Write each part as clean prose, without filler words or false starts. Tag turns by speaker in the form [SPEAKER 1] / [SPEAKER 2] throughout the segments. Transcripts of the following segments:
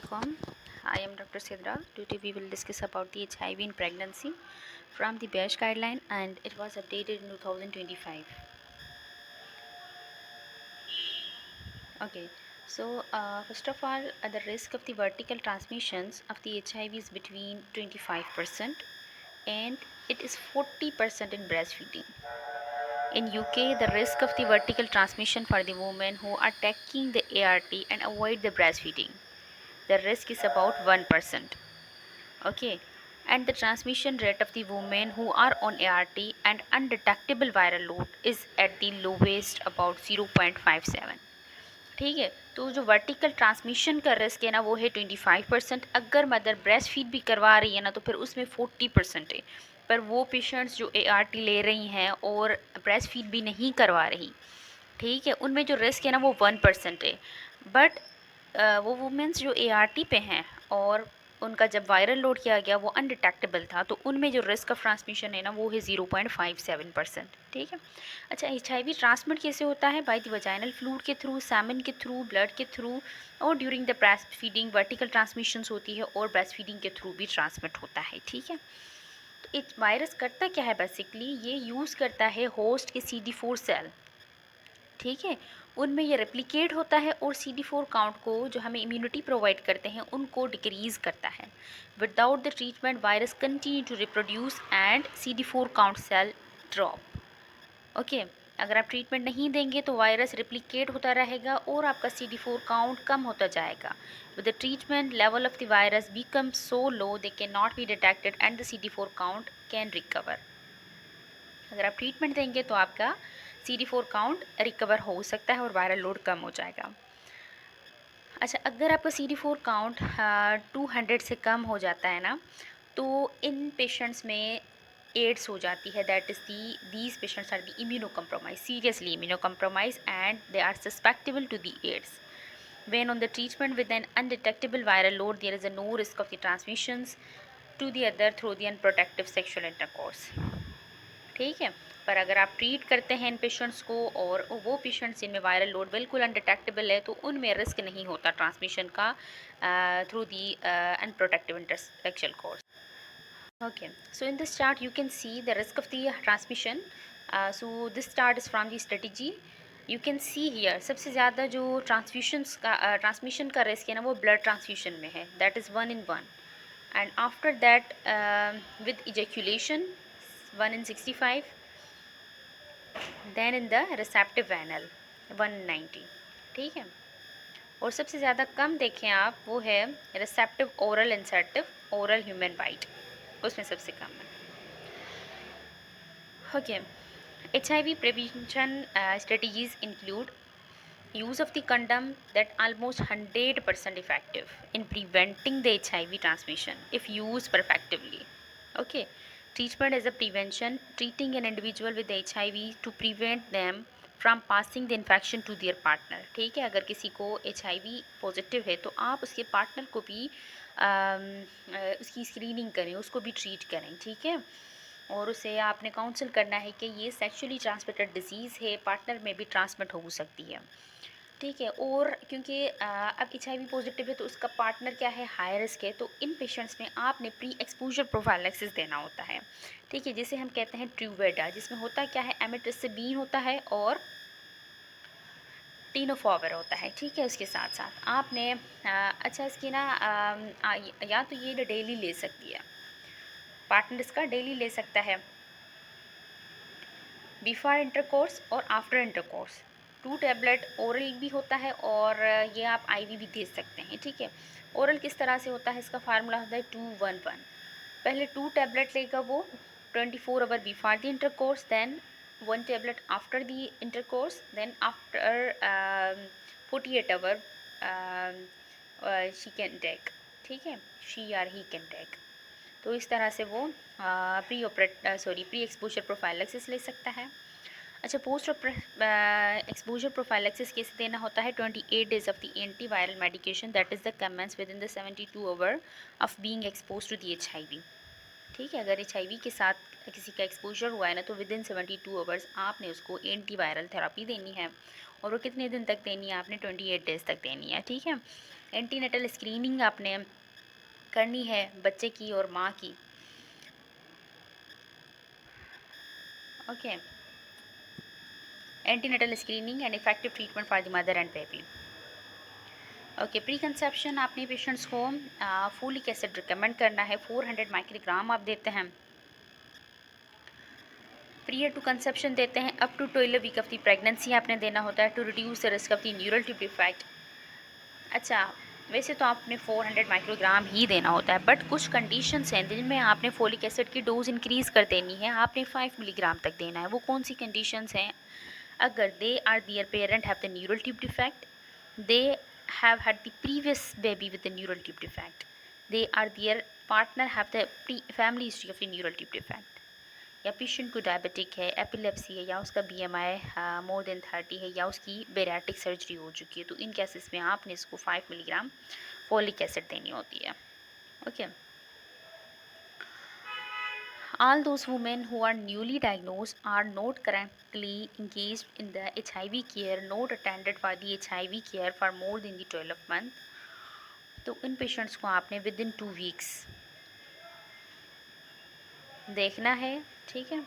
[SPEAKER 1] Assalamualaikum. I am Dr. Sidra. Today we will discuss about the HIV in pregnancy from the BASH guideline, and it was updated in 2025. Okay, so first of all, the risk of the vertical transmissions of the HIV is between 25% and it is 40% in breastfeeding. In UK, the risk of the vertical transmission for the women who are taking the ART and avoid the breastfeeding, the risk is about 1%. Okay, and the transmission rate of the women who are on ART and undetectable viral load is at the lowest about 0.57. ठीक है, तो जो vertical transmission का risk है ना वो है 25%। अगर मदर ब्रेस्ट फीड भी करवा रही है ना तो फिर उसमें 40% है। पर वो पेशेंट्स जो ART ले रही हैं और ब्रेस्ट फीड भी नहीं करवा रही, ठीक है, उनमें जो रिस्क है ना वो 1% है। बट वो वुमेंस जो ART पे हैं और उनका जब वायरल लोड किया गया वो अनडिटेक्टेबल था, तो उनमें जो रिस्क ऑफ ट्रांसमिशन है ना वो है 0.57%। ठीक है। अच्छा, HIV ट्रांसमिट कैसे होता है? बाय द वजाइनल फ्लूइड के थ्रू, सैमन के थ्रू, ब्लड के थ्रू, और during the breast feeding vertical transmissions होती है और ब्रेस्ट फीडिंग के थ्रू भी ट्रांसमिट होता है। ठीक है। तो एक वायरस करता क्या है? बेसिकली ये यूज़ करता है होस्ट के CD4 सेल, ठीक है, उनमें ये रेप्लिकेट होता है और CD4 काउंट को जो हमें इम्यूनिटी प्रोवाइड करते हैं उनको डिक्रीज़ करता है। Without the treatment virus continue to reproduce and CD4 count cell drop. Okay, अगर आप ट्रीटमेंट नहीं देंगे तो वायरस रिप्लिकेट होता रहेगा और आपका CD4 काउंट कम होता जाएगा। With the treatment level of the virus become so low they can not be detected and the CD4 count can recover. अगर आप ट्रीटमेंट देंगे तो आपका CD4 काउंट रिकवर हो सकता है और वायरल लोड कम हो जाएगा। अच्छा, अगर आपका CD4 काउंट 200 से कम हो जाता है ना, तो इन पेशेंट्स में एड्स हो जाती है। That is these patients are the immuno compromised, seriously immuno compromised, and they are susceptible to the AIDS. When on the treatment with an undetectable viral load, there is a no risk of the transmissions to the other through the unprotected sexual intercourse. ठीक है। पर अगर आप treat करते हैं इन patients को और वो पेशेंट्स जिनमें वायरल लोड बिल्कुल अनडिटेक्टेबल है, तो उनमें रिस्क नहीं होता ट्रांसमिशन का through the unprotective intersexual course. Okay, so in this chart you can see the risk of the transmission. So this chart is from the strategy. You can see here सबसे ज़्यादा जो transmission का risk है ना वो blood transfusion में है, that is 1 in 1, and after that with ejaculation 1 in 65, then in the receptive anal 190। ठीक है। और सबसे ज़्यादा कम देखें आप वो है receptive oral insertive oral human bite, उसमें सबसे कम है। Okay, HIV prevention strategies include use of the condom that almost 100% effective in preventing the HIV transmission if used perfectively. Okay, treatment as a prevention, treating an individual with HIV to prevent them from passing the infection to their partner. ठीक है, अगर किसी को HIV positive है तो आप उसके partner को भी उसकी स्क्रीनिंग करें, उसको भी ट्रीट करें। ठीक है, और उसे आपने काउंसिल करना है कि ये सेक्सुअली ट्रांसमिटेड डिजीज़ है, पार्टनर में भी ट्रांसमिट हो सकती है। ठीक है, और क्योंकि अब HIV पॉजिटिव है तो उसका पार्टनर क्या है, हाई रिस्क है, तो इन पेशेंट्स में आपने प्री एक्सपोजर प्रोफाइलैक्सिस देना होता है। ठीक है, जिसे हम कहते हैं ट्रूवेडा, जिसमें होता क्या है, एमिट्रिसिबीन होता है और टीनोफॉवर होता है। ठीक है, उसके साथ साथ आपने अच्छा इसकी ना या तो ये डेली ले सकती है, पार्टनर इसका डेली ले सकता है बिफोर इंटरकोर्स और आफ्टर इंटरकोर्स। 2 टैबलेट ओरल भी होता है और ये आप IV भी दे सकते हैं। ठीक है, ओरल किस तरह से होता है, इसका फार्मूला होता है 2-1-1। पहले 2 टैबलेट लेगा वो 24 hour before the intercourse, then 1 tablet after the intercourse, then after 48 hour she can take. ठीक है, she or he can take. तो इस तरह से वो प्री एक्सपोजर प्रोफाइलैक्सिस ले सकता है। अच्छा, पोस्ट एक्सपोजर प्रोफाइलैक्सिस कैसे देना होता है, 28 days of the anti viral medication that is the commences within the 72 hour of being expose to the HIV। ठीक है, अगर HIV के साथ किसी का एक्सपोजर हुआ है ना तो विद इन 72 आवर्स आपने उसको एंटी वायरल थेरापी देनी है और वो कितने दिन तक देनी है आपने, 28 डेज़ तक देनी है, ठीक है। एंटीनेटल स्क्रीनिंग आपने करनी है बच्चे की और माँ की, okay. Antenatal screening and effective treatment for the mother and baby, okay. Pre conception आपने पेशेंट्स को फोलिक एसिड रिकमेंड करना है, 400 माइक्रोग्राम आप देते हैं। प्रियर टू कंसेप्शन देते हैं up to 12 week of the pregnancy आपने देना होता है to reduce the risk of the neural tube defect. अच्छा, वैसे तो आपने 400 माइक्रोग्राम ही देना होता है, बट कुछ कंडीशंस हैं जिनमें आपने फोलिक एसिड की डोज इंक्रीज़ कर देनी है, आपने 5 मिलीग्राम तक देना है। वो कौन सी कंडीशंस हैं? अगर they are their parent have the neural tube defect, they have had the previous baby with the neural tube defect, they are their partner have the family history of the neural tube defect, या patient को diabetic है, epilepsy है, या उसका BMI more than 30 है, या उसकी bariatric surgery हो चुकी है, तो इन केसेस में आपने इसको 5 मिलीग्राम फोलिक एसिड देनी होती है, okay. All those women who are newly diagnosed are not currently engaged in the HIV care, not attended for the HIV care for more than the 12 month, तो इन patients को आपने with in 2 weeks देखना है, ठीक है,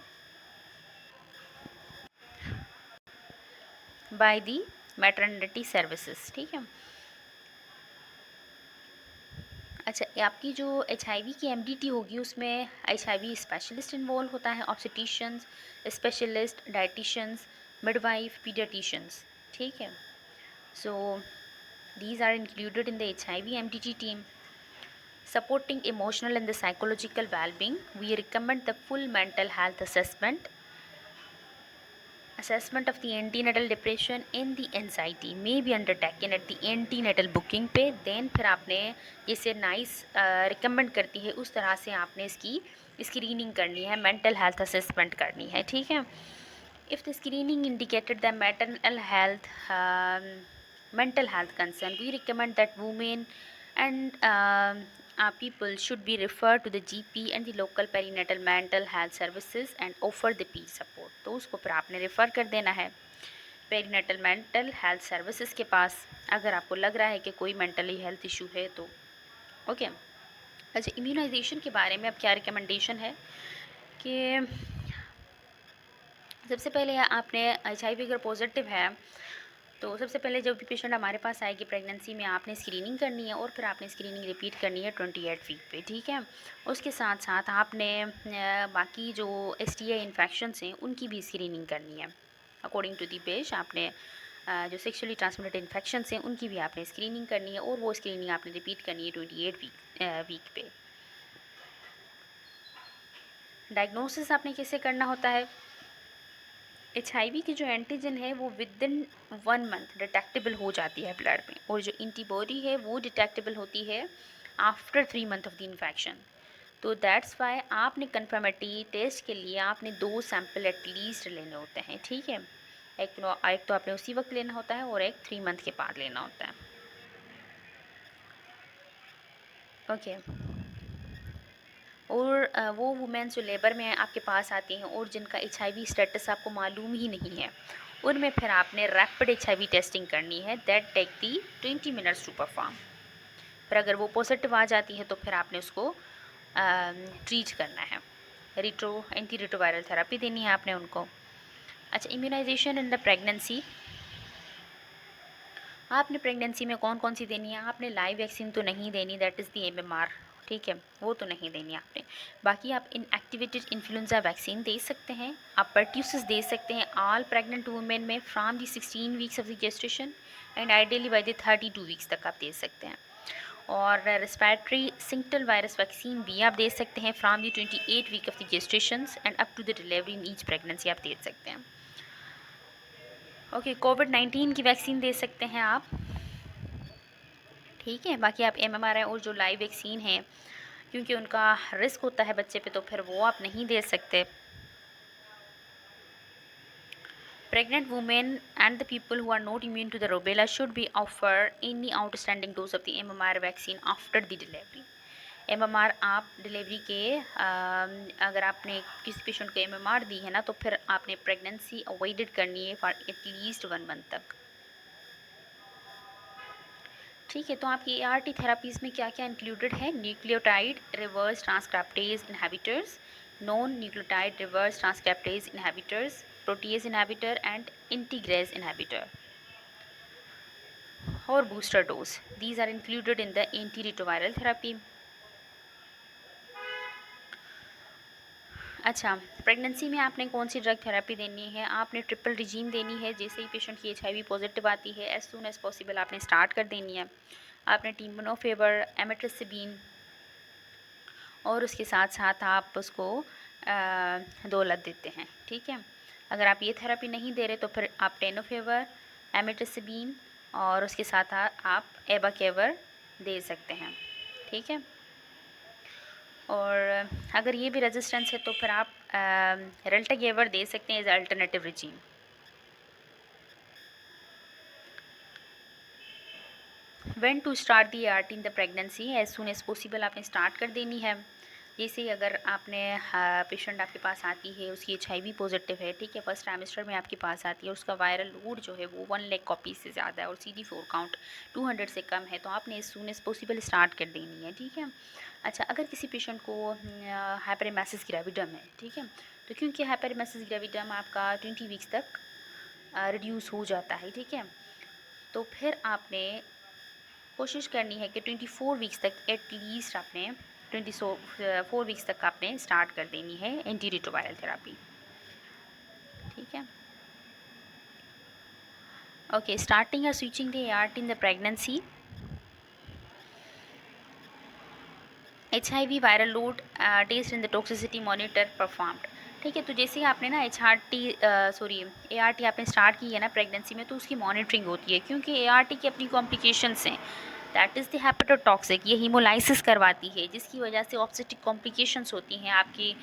[SPEAKER 1] by the maternity services, ठीक है। अच्छा, आपकी जो HIV की MDT होगी उसमें HIV स्पेशलिस्ट इन्वॉल्व होता है, ऑब्स्टेटिशियंस, स्पेशलिस्ट, डाइटिशियंस, मिडवाइफ, पीडियाट्रिशियंस, ठीक है। सो these are included in the HIV MDT team. Supporting emotional and the psychological well-being, we recommend the full mental health assessment of the antenatal depression and the anxiety may be undertaken at the antenatal booking पे। then फिर आपने जैसे nice recommend करती है उस तरह से आपने इसकी स्क्रीनिंग करनी है, मेंटल हेल्थ असेसमेंट करनी है, ठीक है। If the screening indicated the mental health concern, we recommend that women and people should be referred to the GP and the local perinatal mental health services and offer the peer support। तो उसको फिर आपने refer कर देना है perinatal mental health services के पास, अगर आपको लग रहा है कि कोई मेंटली हेल्थ इशू है तो, ओके। अच्छा, इम्यूनाइजेशन के बारे में अब क्या रिकमेंडेशन है कि सबसे पहले आपने HIV अगर पॉजिटिव है तो सबसे पहले जब भी पेशेंट हमारे पास आएगी प्रेगनेंसी में आपने स्क्रीनिंग करनी है, और फिर आपने स्क्रीनिंग रिपीट करनी है 28 वीक पे, ठीक है। उसके साथ साथ आपने बाकी जो STI इन्फेक्शंस हैं उनकी भी स्क्रीनिंग करनी है अकॉर्डिंग टू दी पेश। आपने जो सेक्सुअली ट्रांसमिटेड इन्फेक्शंस हैं उनकी भी आपने स्क्रीनिंग करनी है, और वो स्क्रीनिंग आपने रिपीट करनी है 28 वीक पे। डायग्नोसिस आपने कैसे करना होता है? HIV की जो एंटीजन है वो विद इन 1 मंथ डिटेक्टेबल हो जाती है ब्लड में, और जो एंटीबॉडी है वो डिटेक्टेबल होती है after 3 month of the infection. तो दैट्स वाई आपने कन्फर्मेटी टेस्ट के लिए आपने 2 सैंपल एटलीस्ट लेने होते हैं, ठीक है। एक तो आपने उसी वक्त लेना होता है और एक 3 मंथ के बाद लेना होता है, ओके। और वो वुमेन जो लेबर में आपके पास आती हैं और जिनका HIV स्टेटस आपको मालूम ही नहीं है, उनमें फिर आपने रैपिड HIV टेस्टिंग करनी है, that take the 20 minutes to perform. पर अगर वो पॉजिटिव आ जाती है तो फिर आपने उसको ट्रीट करना है, एंटी रिट्रोवायरल थेरेपी देनी है आपने उनको। अच्छा, इम्यूनाइजेशन इन द प्रेगनेंसी, आपने प्रेगनेंसी में कौन कौन सी देनी है? आपने लाइव वैक्सीन तो नहीं देनी, दैट इज़ दी MMR, ठीक है, वो तो नहीं देनी आपने। बाकी आप इनएक्टिवेटेड इन्फ्लुएंजा वैक्सीन दे सकते हैं, आप पर्ट्यूसिस दे सकते हैं ऑल प्रेग्नेंट वुमेन में from the 16 weeks of the gestation and ideally by the 32 weeks तक आप दे सकते हैं। और रेस्पिरेटरी सिंगटल वायरस वैक्सीन भी आप दे सकते हैं from the 28 week of the gestation and up to the delivery in each pregnancy आप दे सकते हैं, ओके। कोविड-19 की वैक्सीन दे सकते हैं आप, ठीक है। बाकी आप MMR और जो लाइव वैक्सीन है क्योंकि उनका रिस्क होता है बच्चे पे, तो फिर वो आप नहीं दे सकते। Pregnant women and the people who are not immune to the rubella should be offered any outstanding dose of the MMR vaccine after the delivery। MMR आप डिलीवरी के अगर आपने किसी पेशेंट को एमएमआर दी है ना, तो फिर आपने प्रेगनेंसी अवॉइडेड करनी है फॉर एटलीस्ट 1 मंथ तक। ठीक है, तो आपकी एआरटी थेरापीज़ में क्या क्या इंक्लूडेड है? Nucleotide reverse transcriptase inhibitors, non nucleotide reverse transcriptase inhibitors, protease inhibitor and integrase inhibitor और booster dose. These are included in the antiretroviral therapy. अच्छा, प्रेगनेंसी में आपने कौन सी ड्रग थेरेपी देनी है? आपने ट्रिपल रिजीम देनी है। जैसे ही पेशेंट की एचआईवी पॉजिटिव आती है, एज सून एज पॉसिबल आपने स्टार्ट कर देनी है। आपने टिमोनोफेवर, एमिट्रिसिबिन और उसके साथ साथ आप उसको दौलत देते हैं। ठीक है, अगर आप ये थेरेपी नहीं दे रहे तो फिर आप टेनोफेवर, एमिट्रिसिबिन और उसके साथ आप एबाकेवर दे सकते हैं। ठीक है, और अगर ये भी रेजिस्टेंस है तो फिर आप रेल्टागेवर दे सकते हैं as alternative regime. When to start the ART in the pregnancy? As soon as possible आपने स्टार्ट कर देनी है। जैसे अगर आपने पेशेंट आपके पास आती है, उसकी एचआईवी पॉजिटिव है, ठीक है, फर्स्ट ट्राइमेस्टर में आपके पास आती है, उसका वायरल लोड जो है वो 1 लाख कॉपी से ज़्यादा है और CD4 काउंट 200 से कम है, तो आपने as soon as possible start कर देनी है। ठीक है। अच्छा, अगर किसी पेशेंट को हाइपरेमेसिस ग्रेविडम है, ठीक है, तो क्योंकि हाइपरेमेसिस ग्रेविडम आपका 20 वीक्स तक रिड्यूस हो जाता है, ठीक है, तो फिर आपने कोशिश करनी है कि 24 वीक्स तक एटलीस्ट आपने 24 वीक्स तक आपने स्टार्ट कर देनी है एंटीरिट्रोवायरल थेरापी। ठीक है, ओके, स्टार्टिंग और switching the ART in the pregnancy. HIV viral load test in the toxicity monitor performed. ठीक है, तो जैसे ही आपने ना ART आपने स्टार्ट की है ना प्रेगनेंसी में, तो उसकी मॉनिटरिंग होती है, क्योंकि ART की अपनी कॉम्प्लिकेशंस हैं। दैट इज़ द हेपेटोटॉक्सिक, ये हीमोलाइसिस करवाती है, जिसकी वजह से ऑब्स्टेटिक कॉम्प्लिकेशंस होती हैं, आपकी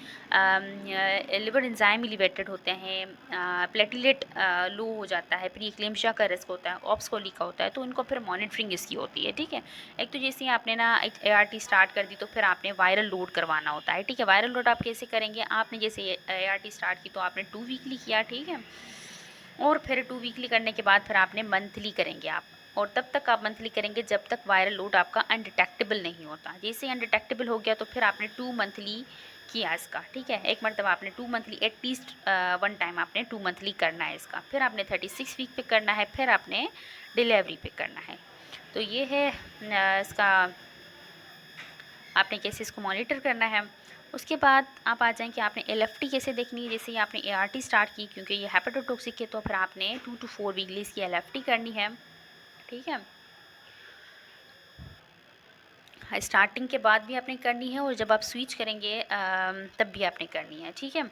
[SPEAKER 1] लिवर एंजाइम एलिवेटेड होते हैं, प्लेटलेट लो हो जाता है, प्री एक्लेम्शिया का रिस्क होता है, ऑप्स कोली का होता है, तो इनको फिर मॉनिटरिंग इसकी होती है। ठीक है, एक तो जैसे आपने ना ART स्टार्ट कर दी तो फिर आपने वायरल लोड करवाना होता है। ठीक है, वायरल लोड आप कैसे करेंगे? आपने जैसे ART स्टार्ट की तो आपने 2 वीकली किया, ठीक है, और फिर 2 वीकली करने के बाद फिर आपने मंथली करेंगे आप, और तब तक आप मंथली करेंगे जब तक वायरल लोड आपका अनडिटेक्टेबल नहीं होता। जैसे अनडिटेक्टेबल हो गया तो फिर आपने 2 मंथली किया इसका। ठीक है, एक मरतबा आपने 2 मंथली एटलीस्ट 1 टाइम आपने 2 मंथली करना है इसका, फिर आपने 36 वीक पे करना है, फिर आपने डिलीवरी पे करना है। तो ये है इसका आपने कैसे इसको मॉनिटर करना है। उसके बाद आप आ जाएँ कि आपने LFT कैसे देखनी है। जैसे ही आपने ART स्टार्ट की, क्योंकि ये हेपेटोटॉक्सिक है, तो फिर आपने 2 to 4 वीकली इसकी LFT करनी है। ठीक है, स्टार्टिंग के बाद भी आपने करनी है और जब आप स्विच करेंगे तब भी आपने करनी है। ठीक है,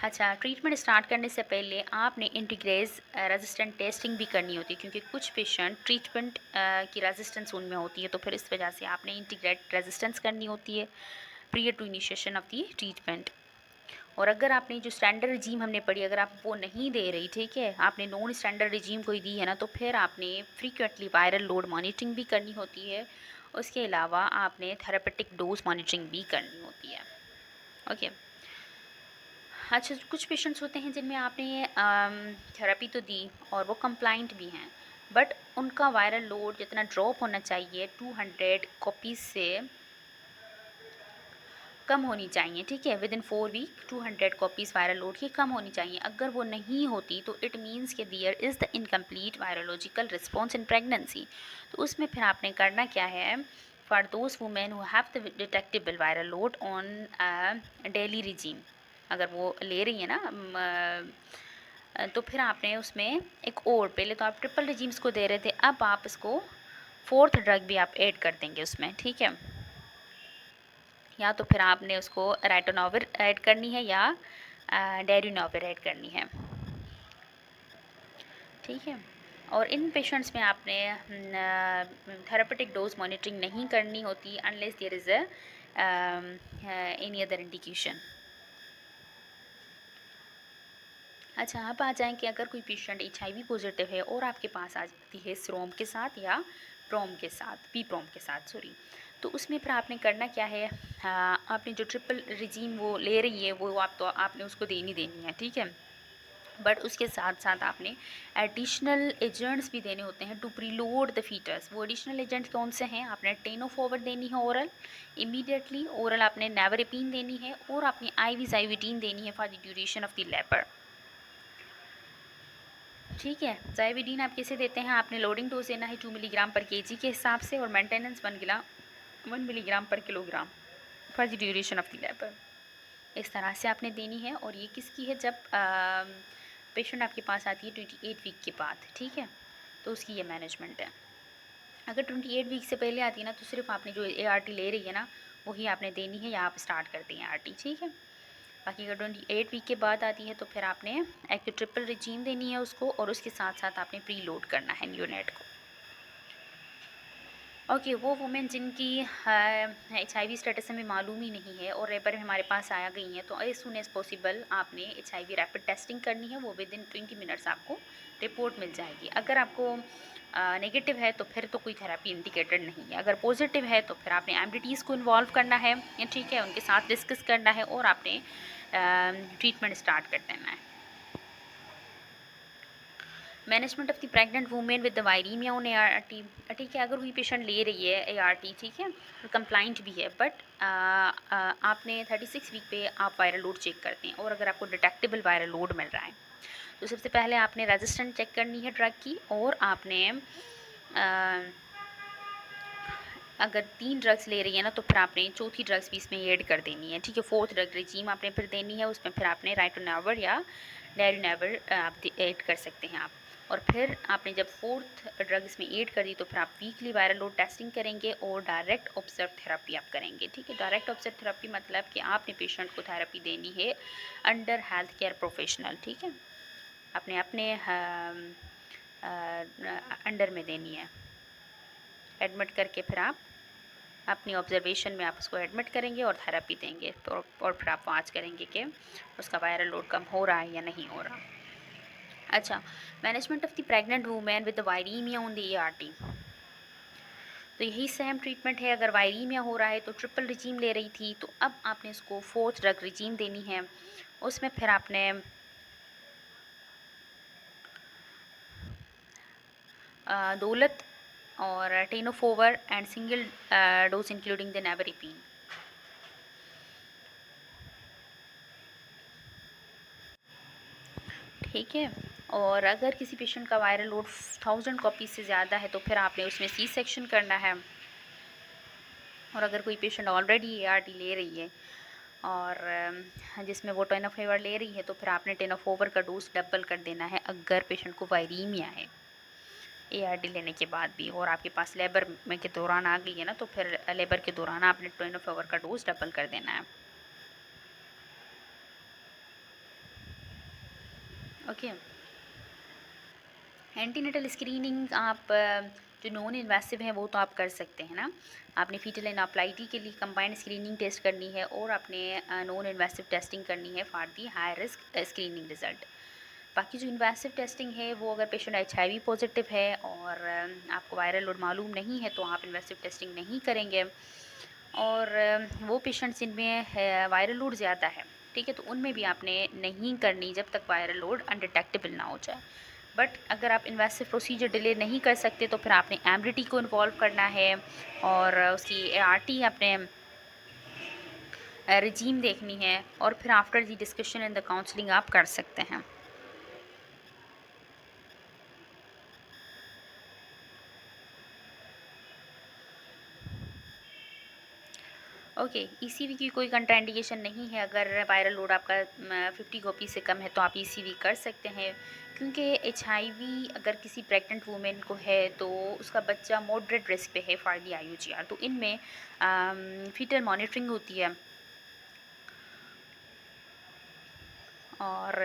[SPEAKER 1] अच्छा, ट्रीटमेंट स्टार्ट करने से पहले आपने इंटीग्रेज रेजिस्टेंट टेस्टिंग भी करनी होती है, क्योंकि कुछ पेशेंट ट्रीटमेंट की रेजिस्टेंस उनमें होती है, तो फिर इस वजह से आपने इंटीग्रेट रेजिस्टेंस करनी होती है prior to initiation of the treatment. और अगर आपने जो स्टैंडर्ड रिजीम हमने पढ़ी, अगर आप वो नहीं दे रही, ठीक है, आपने नॉन स्टैंडर्ड रिजीम कोई दी है ना, तो फिर आपने फ्रीक्वेंटली वायरल लोड मॉनिटरिंग भी करनी होती है। उसके अलावा आपने थेरापेटिक डोज मॉनिटरिंग भी करनी होती है। ओके, अच्छा, कुछ पेशेंट्स होते हैं जिनमें आपने थेरेपी तो दी और वो कंप्लाइंट भी हैं, बट उनका वायरल लोड जितना ड्रॉप होना चाहिए 200 कॉपीज़ से कम होनी चाहिए। ठीक है, within 4 week 200 copies viral load की कम होनी चाहिए। अगर वो नहीं होती तो इट मीन्स कि there is the incomplete virological response in pregnancy. तो उसमें फिर आपने करना क्या है? For those women who have the detectable viral load on daily regime, अगर वो ले रही है ना तो फिर आपने उसमें एक और, पहले तो आप ट्रिपल रिजीम्स को दे रहे थे, अब आप इसको 4th ड्रग भी आप ऐड कर देंगे उसमें। ठीक है, या तो फिर आपने उसको राइटोनोविर ऐड करनी है या डेरिनोविर ऐड करनी है। ठीक है, और इन पेशेंट्स में आपने थेरापेटिक डोज मॉनिटरिंग नहीं करनी होती unless there is any other indication. अच्छा, आप आ जाएँ कि अगर कोई पेशेंट एचआईवी पॉजिटिव है और आपके पास आ जाती है सीरोम के साथ या प्रोम के साथ, पी-प्रोम के साथ सॉरी, तो उसमें फिर आपने करना क्या है, आपने जो ट्रिपल रिजीम वो ले रही है वो आपने उसको देनी है, ठीक है। बट उसके साथ साथ आपने एडिशनल एजेंट्स भी देने होते हैं टू प्रीलोड द फीटस। वो एडिशनल एजेंट्स कौन से हैं, आपने टेनोफोवर देनी है ओरल इमीडिएटली, ओरल आपने नेवरेपिन देनी है, और आपने आईविजाइविटीन देनी है for the duration of the labour. ठीक है, जाइविडीन आप कैसे देते हैं, आपने लोडिंग डोज देना है 2 मिलीग्राम पर केजी के हिसाब से, और मेंटेनेंस 1 मिलीग्राम पर kilogram for the duration of the labour. इस तरह से आपने देनी है। और ये किसकी है, जब पेशेंट आपके पास आती है 28 वीक के बाद, ठीक है, तो उसकी ये मैनेजमेंट है। अगर 28 वीक से पहले आती है ना, तो सिर्फ आपने जो ART ले रही है ना वही आपने देनी है, या आप स्टार्ट करते हैं ART, ठीक है। बाकी अगर 28 वीक के बाद आती है तो फिर आपने एक तो ट्रिपल रिजीम देनी है उसको, और उसके साथ साथ आपने प्री लोड करना है न्यूनेट को। ओके, वो वुमेन जिनकी HIV स्टेटस हमें मालूम ही नहीं है और रेपर हमारे पास आया गई हैं, तो एज सुन एज़ पॉसिबल आपने HIV रैपिड टेस्टिंग करनी है। वो विद इन 20 मिनट्स आपको रिपोर्ट मिल जाएगी। अगर आपको नेगेटिव है तो फिर तो कोई थेरेपी इंडिकेटेड नहीं है। अगर पॉजिटिव है तो फिर आपने MDTs को इन्वॉल्व करना है, ठीक है, उनके साथ डिस्कस करना है, और आपने ट्रीटमेंट स्टार्ट कर देना है। Management of the pregnant women with the वायरीमिया on ART, ठीक है। अगर कोई पेशेंट ले रही है ART, ठीक है, कंप्लाइंट भी है, बट आपने 36 वीक पे आप वायरल लोड चेक करते हैं, और अगर आपको डिटेक्टेबल वायरल लोड मिल रहा है तो सबसे पहले आपने रेजिस्टेंस चेक करनी है ड्रग की, और आपने अगर 3 ड्रग्स ले रही है ना तो फिर आपने चौथी ड्रग्स भी इसमें ऐड कर देनी है, ठीक है। 4th ड्रग रिजीम आपने फिर देनी है, उसमें फिर आपने राइटोनेवर या डेरिनेवर आप ऐड कर सकते हैं आप। और फिर आपने जब 4th ड्रग इसमें ऐड कर दी तो फिर आप वीकली वायरल लोड टेस्टिंग करेंगे और डायरेक्ट ऑब्जर्व थेरेपी आप करेंगे, ठीक है। डायरेक्ट ऑब्जर्व थेरेपी मतलब कि आपने पेशेंट को थेरेपी देनी है अंडर हेल्थ केयर प्रोफेशनल, ठीक है, अपने अपने अंडर में देनी है। एडमिट करके फिर आप अपनी ऑब्जर्वेशन में आप उसको एडमिट करेंगे और थेरेपी देंगे, तो और फिर आप वॉच करेंगे कि उसका वायरल लोड कम हो रहा है या नहीं हो रहा। अच्छा, management of the pregnant women with the वायरीमिया on the ART, तो यही सेम ट्रीटमेंट है। अगर वायरीमिया हो रहा है तो ट्रिपल रिजीम ले रही थी, तो अब आपने इसको 4th ड्रग रिजीम देनी है। उसमें फिर आपने दौलत और tenofovir and single dose including the nevirapine. ठीक है। और अगर किसी पेशेंट का वायरल लोड 1000 कॉपी से ज़्यादा है तो फिर आपने उसमें C सेक्शन करना है। और अगर कोई पेशेंट ऑलरेडी ART ले रही है और जिसमें वो टेनोफोवर ले रही है तो फिर आपने टेनोफोवर का डोज डबल कर देना है अगर पेशेंट को वायरीमिया है ART लेने के बाद भी, और आपके पास लेबर में के दौरान आ गई है ना, तो फिर लेबर के दौरान आपने टेनोफोवर का डोज डबल कर देना है। ओके। एंटीनेटल स्क्रीनिंग आप जो नॉन इन्वेसिव हैं वो तो आप कर सकते हैं ना। आपने फीटल इनअप्लाइटी के लिए कंबाइंड स्क्रीनिंग टेस्ट करनी है, और आपने नॉन इन्वेसिव टेस्टिंग करनी है for the high risk screening result. बाकी जो इन्वेसिव टेस्टिंग है वो अगर पेशेंट HIV पॉजिटिव है और आपको वायरल लोड मालूम नहीं है तो आप इन्वेसिव टेस्टिंग नहीं करेंगे। और वो पेशेंट्स जिनमें वायरल लोड ज़्यादा है, ठीक है, तो उनमें भी आपने नहीं करनी जब तक वायरल लोड अनडिटेक्टेबल ना हो जाए। बट अगर आप इन्वेसिव प्रोसीजर डिले नहीं कर सकते तो फिर आपने MDT को इन्वॉल्व करना है, और उसकी ART आपने रिजीम देखनी है, और फिर after the discussion in the counselling आप कर सकते हैं। ओके, ECV की कोई कंट्राइंडिकेशन नहीं है। अगर वायरल लोड आपका 50 कॉपी से कम है तो आप ECV कर सकते हैं, क्योंकि HIV अगर किसी प्रेग्नेंट वूमेन को है तो उसका बच्चा मॉडरेट रिस्क पे है फॉर दी IUGR, तो इनमें फीटल मॉनिटरिंग होती है, और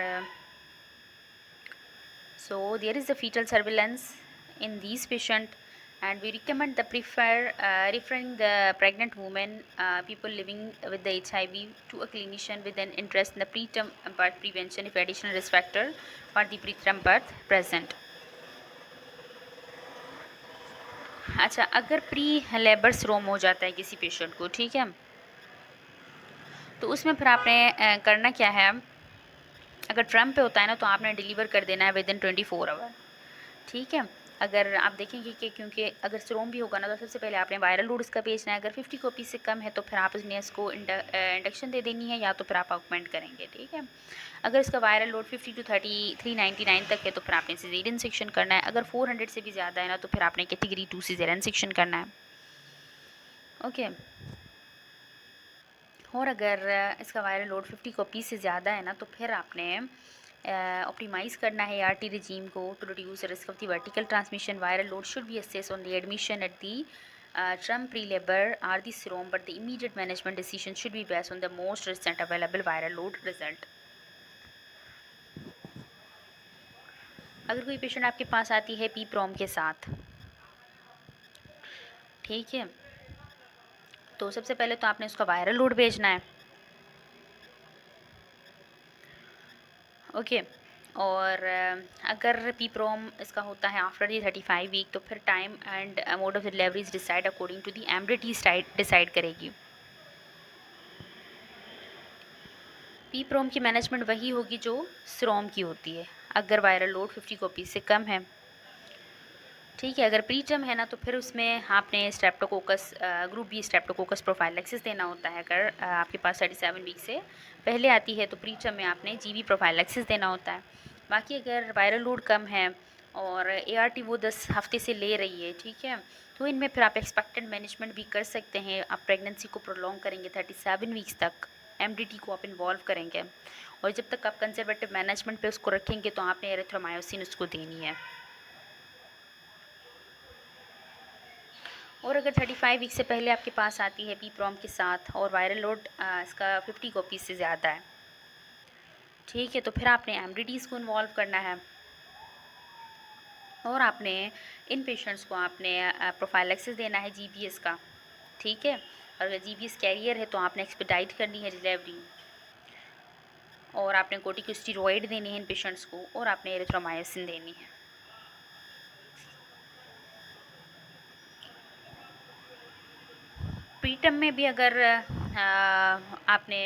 [SPEAKER 1] so there is a fetal surveillance in these patient, and we recommend the referring the pregnant women, people living with the HIV to a clinician with an interest in the preterm birth prevention if additional risk factor for the preterm birth present. अच्छा, अगर pre labour सिरोम हो जाता है किसी patient को, ठीक है, तो उसमें फिर आपने करना क्या है, अगर ट्रम्प पे होता है ना तो आपने डिलीवर कर देना है विद इन 24 आवर, ठीक है। अगर आप देखेंगे कि क्योंकि अगर सिरोम भी होगा ना तो सबसे पहले आपने वायरल लोड इसका भेजना है। अगर 50 कॉपी से कम है तो फिर आप इसने इसको इंडक्शन दे देनी है या तो फिर आप ऑगमेंट करेंगे, ठीक है। अगर इसका वायरल लोड 50 to 399 तक है तो फिर आपने सिजेरियन सेक्शन करना है। अगर 400 से भी ज़्यादा है ना तो फिर आपने कैटेगरी 2 सिजेरियन सेक्शन करना है, ओके। और अगर इसका वायरल लोड 50 कॉपी से ज़्यादा है ना तो फिर आपने ऑप्टिमाइज़ करना है आरटी रिजीम को to reduce risk of the vertical transmission. Viral load should be assess on the admission at the term pre labour or the serum, but the immediate management decision should be based on the most recent available viral load result. अगर कोई patient आपके पास आती है P प्रोम के साथ, ठीक है, तो सबसे पहले तो आपने उसका वायरल लोड भेजना है, ओके। और अगर पी प्रोम इसका होता है आफ्टर दी 35 वीक तो फिर time and mode of delivery is decide according to the MDT decide करेगी। पी प्रोम की मैनेजमेंट वही होगी जो सिरोम की होती है अगर वायरल लोड 50 कॉपी से कम है, ठीक है। अगर प्रीटर्म है ना तो फिर उसमें आपने streptococcus group B streptococcus prophylaxis देना होता है। अगर आपके पास 37 वीक से पहले आती है तो प्रीटर्म में आपने जीबी प्रोफाइलैक्सिस देना होता है। बाकी अगर वायरल लोड कम है और एआरटी वो 10 हफ्ते से ले रही है, ठीक है, तो इनमें फिर आप एक्सपेक्टेड मैनेजमेंट भी कर सकते हैं। आप प्रेगनेंसी को प्रोलॉन्ग करेंगे 37 वीक्स तक, एमडीटी को आप इन्वॉल्व करेंगे और जब तक आप कंजर्वेटिव मैनेजमेंट पे उसको रखेंगे तो आपने एरिथ्रोमायोसिन उसको देनी है। और अगर 35 वीक से पहले आपके पास आती है पी प्रोम के साथ और वायरल लोड इसका 50 कॉपी से ज़्यादा है, ठीक है, तो फिर आपने एमडीटीज़ को इन्वॉल्व करना है और आपने इन पेशेंट्स को आपने प्रोफाइलैक्सिस देना है जीबीएस का, ठीक है। और अगर जीबीएस कैरियर है तो आपने एक्सपेडाइट करनी है डिलीवरी और आपने कोर्टिकोस्टेरॉइड देनी है इन पेशेंट्स को और आपने एरिथ्रोमायोसिन देनी है। प्रीटर्म में भी अगर आपने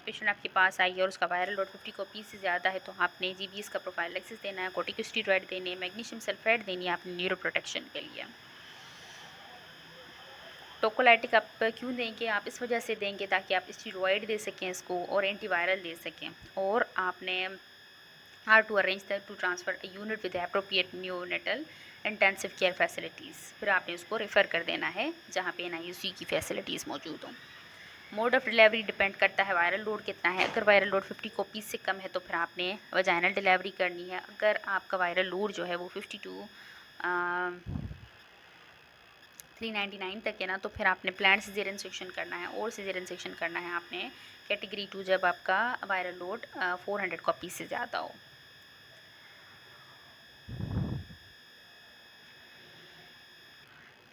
[SPEAKER 1] पेशेंट आपके पास आई है और उसका वायरल लोड 50 कॉपी से ज़्यादा है तो आपने जीबीएस का प्रोफाइलैक्सिस देना है, कोर्टिकोस्टेरॉइड देने, मैग्नीशियम सल्फेट देनी है आपने न्यूरो प्रोटेक्शन के लिए। टोकोलाइटिक आप क्यों देंगे, आप इस वजह से देंगे ताकि आप स्टीरॉइड दे सकें इसको और एंटीवायरल दे सकें। और आपने how to arrange the to transfer a unit with appropriate neonatal intensive care facilities, फिर आपने उसको रेफ़र कर देना है जहाँ पे एनआईयूसी की फैसिलिटीज़ मौजूद हों। मोड ऑफ़ डिलीवरी डिपेंड करता है वायरल लोड कितना है। अगर वायरल लोड 50 कॉपीज़ से कम है तो फिर आपने वजाइनल डिलीवरी करनी है। अगर आपका वायरल लोड जो है वो 52 399 तक है ना तो फिर आपने प्लान्ड सिजेरियन सेक्शन करना है और सिजेरियन सेक्शन करना है आपने कैटेगरी 2 जब आपका वायरल लोड 400 कॉपी से ज़्यादा हो।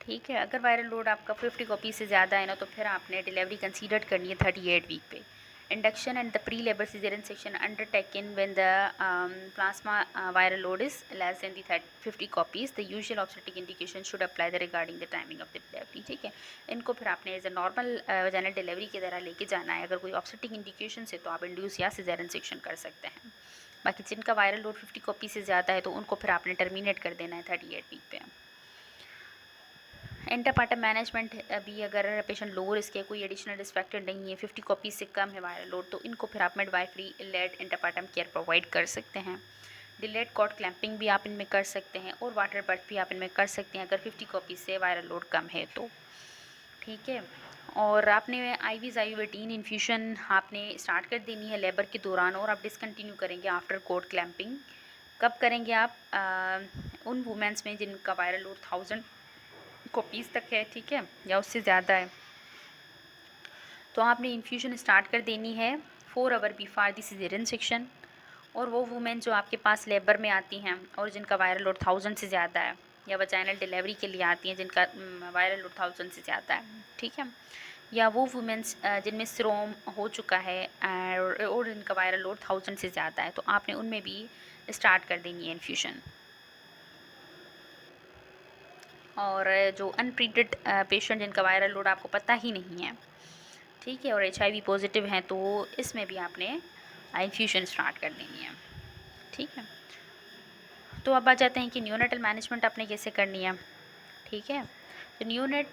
[SPEAKER 1] ठीक है, अगर वायरल लोड आपका 50 कॉपी से ज़्यादा है ना तो फिर आपने डिलीवरी कंसीडर करनी है 38 वीक पे। Induction and the pre-labor cesarean section undertaken when the plasma viral load is less than the 50 copies. The usual obstetric indication should apply the regarding the timing of the delivery, ठीक है। इनको फिर आपने as a normal vaginal delivery की तरह लेके जाना है। अगर कोई ऑब्स्टेटिक इंडिकेशन है तो आप इंड्यूस या सिजेरियन सेक्शन कर सकते हैं। बाकी जिनका वायरल लोड 50 कॉपी से ज़्यादा है तो उनको फिर आपने टर्मिनेट कर देना है 38 वीक पे। एंटापार्टम मैनेजमेंट अभी अगर पेशेंट लो रिस्क है, कोई एडिशनल रिस्क फैक्टर नहीं है, 50 कॉपी से कम है वायरल लोड, तो इनको फिर आप मिडवाइफरी लेड एंटापार्टम केयर प्रोवाइड कर सकते हैं। डिलेड कॉर्ड क्लैंपिंग भी आप इनमें कर सकते हैं और वाटर बर्थ भी आप इनमें कर सकते हैं अगर 50 कॉपी से वायरल लोड कम है तो, ठीक है। और आपने आईवीज़ आयुवेटीन इन्फ्यूशन आपने स्टार्ट कर देनी है लेबर के दौरान और आप डिसकंटिन्यू करेंगे आफ्टर कॉर्ड क्लैंपिंग। कब करेंगे आप? उन वुमेंस में जिनका वायरल लोड 1000 कॉपीज़ तक है, ठीक है, या उससे ज़्यादा है, तो आपने इन्फ्यूशन स्टार्ट कर देनी है 4 our before the caesarean section. और वो वुमेन जो आपके पास लेबर में आती हैं और जिनका वायरल लोड 1000 से ज़्यादा है, या वजाइनल डिलीवरी के लिए आती हैं जिनका वायरल लोड 1000 से ज़्यादा है, ठीक है, या वो वुमेंस जिनमें सिरोम हो चुका है और जिनका वायरल लोड 1000 से ज़्यादा है, तो आपने उनमें भी स्टार्ट कर देनी है इन्फ्यूशन। और जो अनट्रीटेड पेशेंट जिनका वायरल लोड आपको पता ही नहीं है, ठीक है, और HIV पॉजिटिव हैं, तो इसमें भी आपने इन्फ्यूशन स्टार्ट कर देनी है, ठीक है। तो अब आ जाते हैं कि न्यूनेटल मैनेजमेंट आपने कैसे करनी है, ठीक है। तो न्यूनेट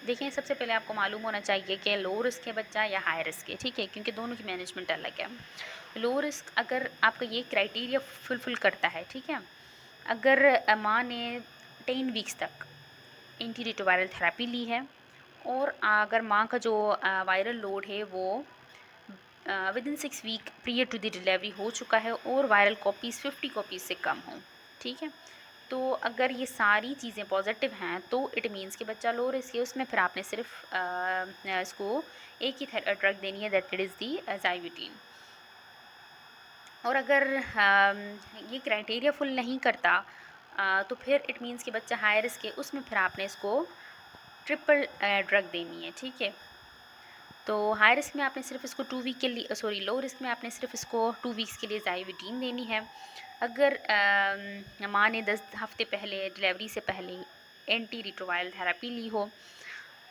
[SPEAKER 1] देखें, सबसे पहले आपको मालूम होना चाहिए कि लो रिस्क है बच्चा या हाई रिस्क है, ठीक है, क्योंकि दोनों की मैनेजमेंट अलग है। लो रिस्क अगर आपका ये क्राइटेरिया फुलफिल करता है, ठीक है, अगर माँ ने 10 वीक्स तक एंटी रिट्रोवायरल थेरेपी ली है और अगर माँ का जो वायरल लोड है वो within 6 week prior to the delivery हो चुका है और वायरल कॉपीज़ 50 कॉपीज़ से कम हो, ठीक है, तो अगर ये सारी चीज़ें पॉजिटिव हैं तो इट मीन्स कि बच्चा लो रिस्क है। उसमें फिर आपने सिर्फ इसको एक ही ड्रग देनी है, दैट इट इज़ दी ज़ाइविटीन। और अगर ये क्राइटेरिया फुल नहीं करता तो फिर इट मीन्स कि बच्चा हाई रिस्क है, उसमें फिर आपने इसको ट्रिपल ड्रग देनी है, ठीक है। तो हाई रिस्क में आपने सिर्फ इसको 2 वीक के लिए, सॉरी, लो रिस्क में आपने सिर्फ इसको 2 वीक्स के लिए ज़ाइविटीन देनी है। अगर माँ ने 10 हफ्ते पहले डिलीवरी से पहले एंटी रिट्रोवायरल थेरेपी ली हो,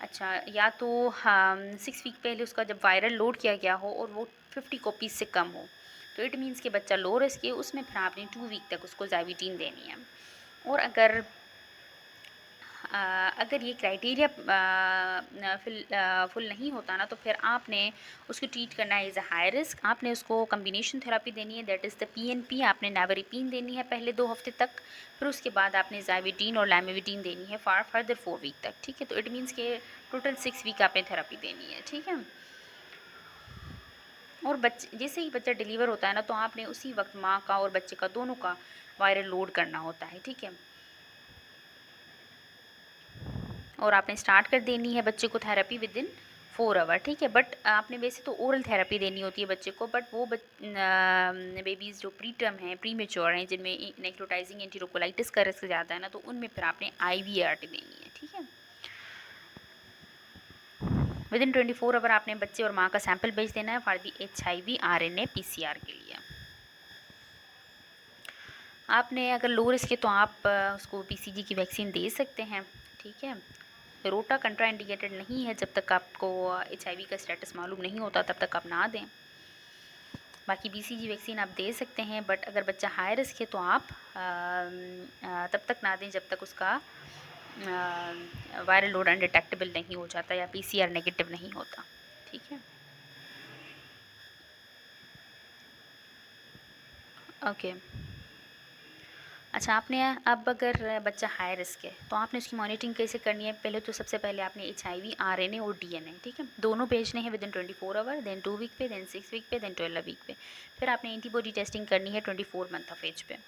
[SPEAKER 1] अच्छा, या तो 6 वीक पहले उसका जब वायरल लोड किया गया हो और वो 50 कॉपीज़ से कम हो, तो इट मीन्स कि बच्चा लो रिस्क है, उसमें फिर आपने 2 वीक तक उसको ज़ाइविटीन देनी है। और अगर ये क्राइटेरिया फुल नहीं होता ना, तो फिर आपने उसको ट्रीट करना है एज अ हाई रिस्क। आपने उसको कम्बिनेशन थेरेपी देनी है, दैट इज़ द PNP। आपने नेवरिपीन देनी है पहले 2 हफ्ते तक, फिर उसके बाद आपने ज़ाइविटीन और लैमिविटीन देनी है फर्दर 4 वीक तक, ठीक है। तो इट मीन्स के टोटल 6 वीक आपने थेरेपी देनी है, ठीक है। और जैसे ही बच्चा डिलीवर होता है ना, तो आपने उसी वक्त माँ का और बच्चे का दोनों का वायरल लोड करना होता है, ठीक है। और आपने स्टार्ट कर देनी है बच्चे को थेरेपी विद इन 4 आवर, ठीक है। बट आपने वैसे तो ओरल थेरेपी देनी होती है बच्चे को, बट वो बेबीज़ जो प्री टर्म हैं, प्री मेच्योर हैं, जिनमें नेक्रोटाइजिंग एंटीरोकोलाइटिस का रिस्क ज़्यादा है ना, तो उनमें फिर आपने IVART देनी है, ठीक है। विद इन 24 आवर आपने बच्चे और माँ का सैंपल भेज देना है for the HIV RNA PCR के लिए। आपने अगर लो रिस्क है तो आप उसको PCG की वैक्सीन दे सकते हैं, ठीक है। रोटा कंट्रा इंडिकेटेड नहीं है, जब तक आपको HIV का स्टेटस मालूम नहीं होता तब तक आप ना दें। बाकी BCG वैक्सीन आप दे सकते हैं, बट अगर बच्चा हाई रिस्क है तो आप तब तक ना दें जब तक उसका वायरल लोड अनडिटेक्टेबल नहीं हो जाता या PCR नेगेटिव नहीं होता, ठीक है। ओके, अच्छा, आपने अब अगर बच्चा हाई रिस्क है तो आपने उसकी मॉनिटरिंग कैसे करनी है। पहले तो सबसे पहले आपने HIV RNA और DNA, ठीक है, दोनों भेजने हैं within 24 hour, then 2 week पे, देन 6 वीक पे, देन 12 वीक पे। फिर आपने एंटीबॉडी टेस्टिंग करनी है 24 मंथ ऑफ एज पे।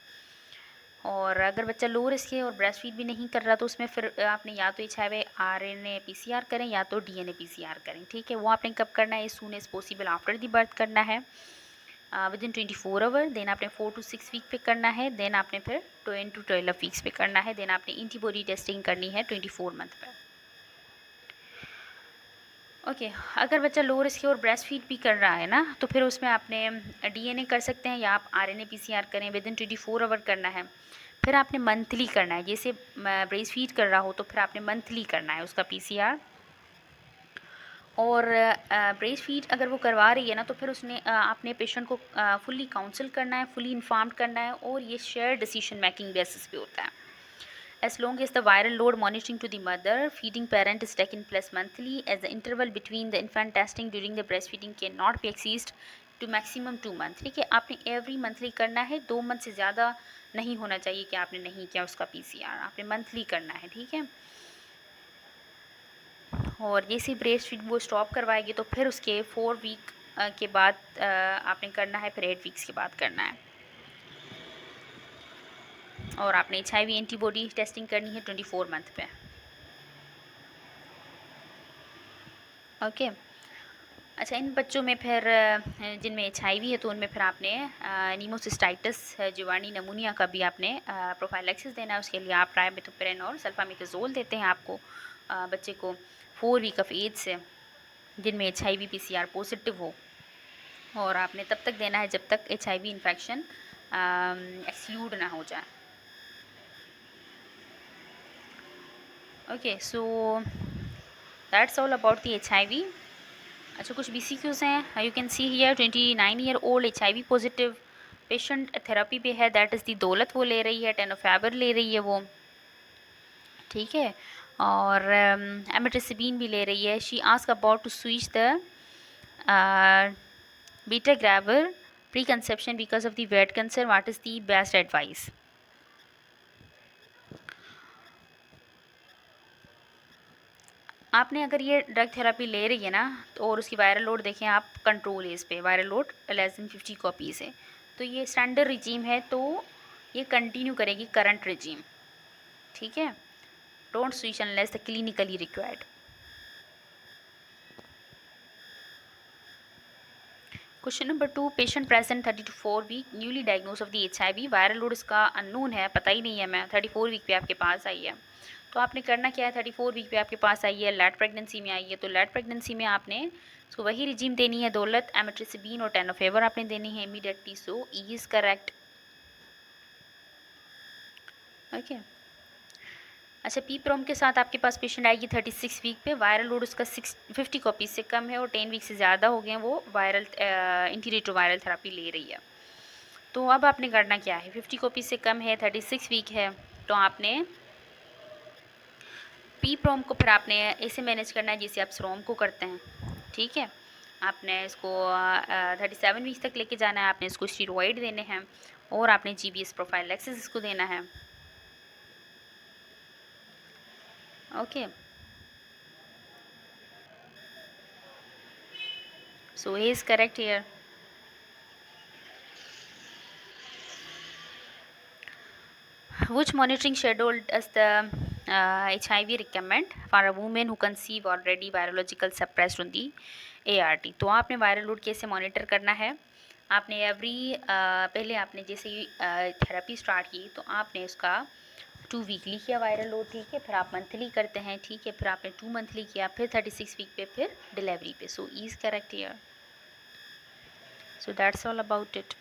[SPEAKER 1] और अगर बच्चा लो रिस्क है और ब्रेस्ट फीड भी नहीं कर रहा, तो उसमें फिर आपने या तो HIV RNA PCR करें या तो DNA PCR करें, ठीक है। वो आपने कब करना है, soon as possible after the birth करना है विद इन 24 आवर। देन आपने 4 to 6 वीक पे करना है, देन आपने फिर 10 to 12 वीक्स पे करना है, देन आपने एंटीबॉडी टेस्टिंग करनी है 24 मंथ पे। ओके, अगर बच्चा लो रिस्क है और ब्रेस्ट फीड भी कर रहा है ना, तो फिर उसमें आपने DNA कर सकते हैं या आप RNA PCR करें, विद इन 24 आवर करना है। फिर आपने मंथली करना है, जैसे ब्रेस्ट फीड कर रहा हो तो फिर आपने मंथली करना है उसका PCR। और ब्रेस्ट फीड अगर वो करवा रही है ना, तो फिर उसने आपने पेशेंट को फुल्ली काउंसिल करना है, फुल्ली इन्फॉर्म करना है, और ये शेयर डिसीजन मेकिंग बेसिस पे होता है। As long as the viral load monitoring to the mother, feeding parent is taken place monthly, as the interval between the infant testing during the breastfeeding cannot be exceeded to maximum 2 months, ठीक है। आपने every monthly करना है, 2 month से ज़्यादा नहीं होना चाहिए कि आपने नहीं किया उसका PCR, आपने मंथली करना है, ठीक है। और जैसे ब्रेस्ट फीड वो स्टॉप करवाएगी तो फिर उसके 4 वीक के बाद आपने करना है, फिर 8 वीक्स के बाद करना है। और आपने HIV एंटीबॉडी टेस्टिंग करनी है 24 मंथ पे। ओके, अच्छा, इन बच्चों में फिर जिनमें HIV है तो उनमें फिर आपने नीमोसिस्टाइटिस जीवाणु नमूनिया का भी आपने प्रोफाइलैक्सिस देना है। उसके लिए आप ट्राइमेथोप्रेन और सल्फामेथाजोल देते हैं आपको बच्चे को 4 वीक ऑफ एज से, जिनमें HIV PCR पॉजिटिव हो, और आपने तब तक देना है जब तक HIV इन्फेक्शन एक्सक्लूड ना हो जाए। Okay, so that's all about the HIV। अच्छा, कुछ BCQs हैं। You can see here 29 year old HIV positive patient therapy पे है, दैट इज़ दी दौलत। वो ले रही है टेनोफैबर ले रही है वो, ठीक है, और एमिट्रिसिबिन भी ले रही है। She ask about to switch the beta ग्रावर pre conception because of the weight cancer, what is the best advice. आपने अगर ये ड्रग थेरेपी ले रही है ना, तो और उसकी वायरल लोड देखें आप, कंट्रोल एज पे viral load less than 50 copies है, तो ये स्टैंडर्ड रिजीम है, तो ये कंटिन्यू करेगी करंट रिजीम, ठीक है। Don't switch unless the clinically required. Question number 2, patient present 30 to 4 week, newly diagnose of the HIV, viral load इसका अननोन है, पता ही नहीं है। मैं 34 वीक पे आपके पास आई है, तो आपने करना क्या है, 34 वीक पे आपके पास आई है, लैट प्रेगनेंसी में आई है, तो लैट प्रेगनेंसी में आपने इसको वही रिजीम देनी है, दौलत, एमिट्रिसिबिन और टेनोफेवर आपने देनी है immediately. So E is correct. Okay, अच्छा, पी प्रोम के साथ आपके पास पेशेंट आएगी 36 वीक पे, वायरल लोड उसका 50 कॉपीज से कम है और 10 वीक से ज़्यादा हो गए हैं, वो वायरल एंटीरेट्रोवायरल थेरेपी ले रही है। तो अब आपने करना क्या है, 50 कॉपीज से कम है, 36 वीक है, तो आपने पी प्रोम को फिर आपने ऐसे मैनेज करना है जैसे आप स्रोम को करते हैं, ठीक है। आपने इसको 37 वीक तक लेके जाना है, आपने इसको स्टीरॉइड देने हैं और आपने GBS प्रोफाइलैक्सिस इसको देना है। Okay, so A is correct here. Which monitoring schedule does the HIV recommend for a woman who conceive already virological suppressed on the ART? तो आपने वायरल लोड कैसे मॉनिटर करना है, आपने पहले आपने जैसे ही थेरेपी स्टार्ट की तो आपने उसका 2 वीकली किया वायरल लोड, ठीक है, फिर आप मंथली करते हैं, ठीक है, फिर आपने 2 मंथली किया, फिर 36 वीक पे, फिर डिलीवरी पे। So is correct here. So that's all about it.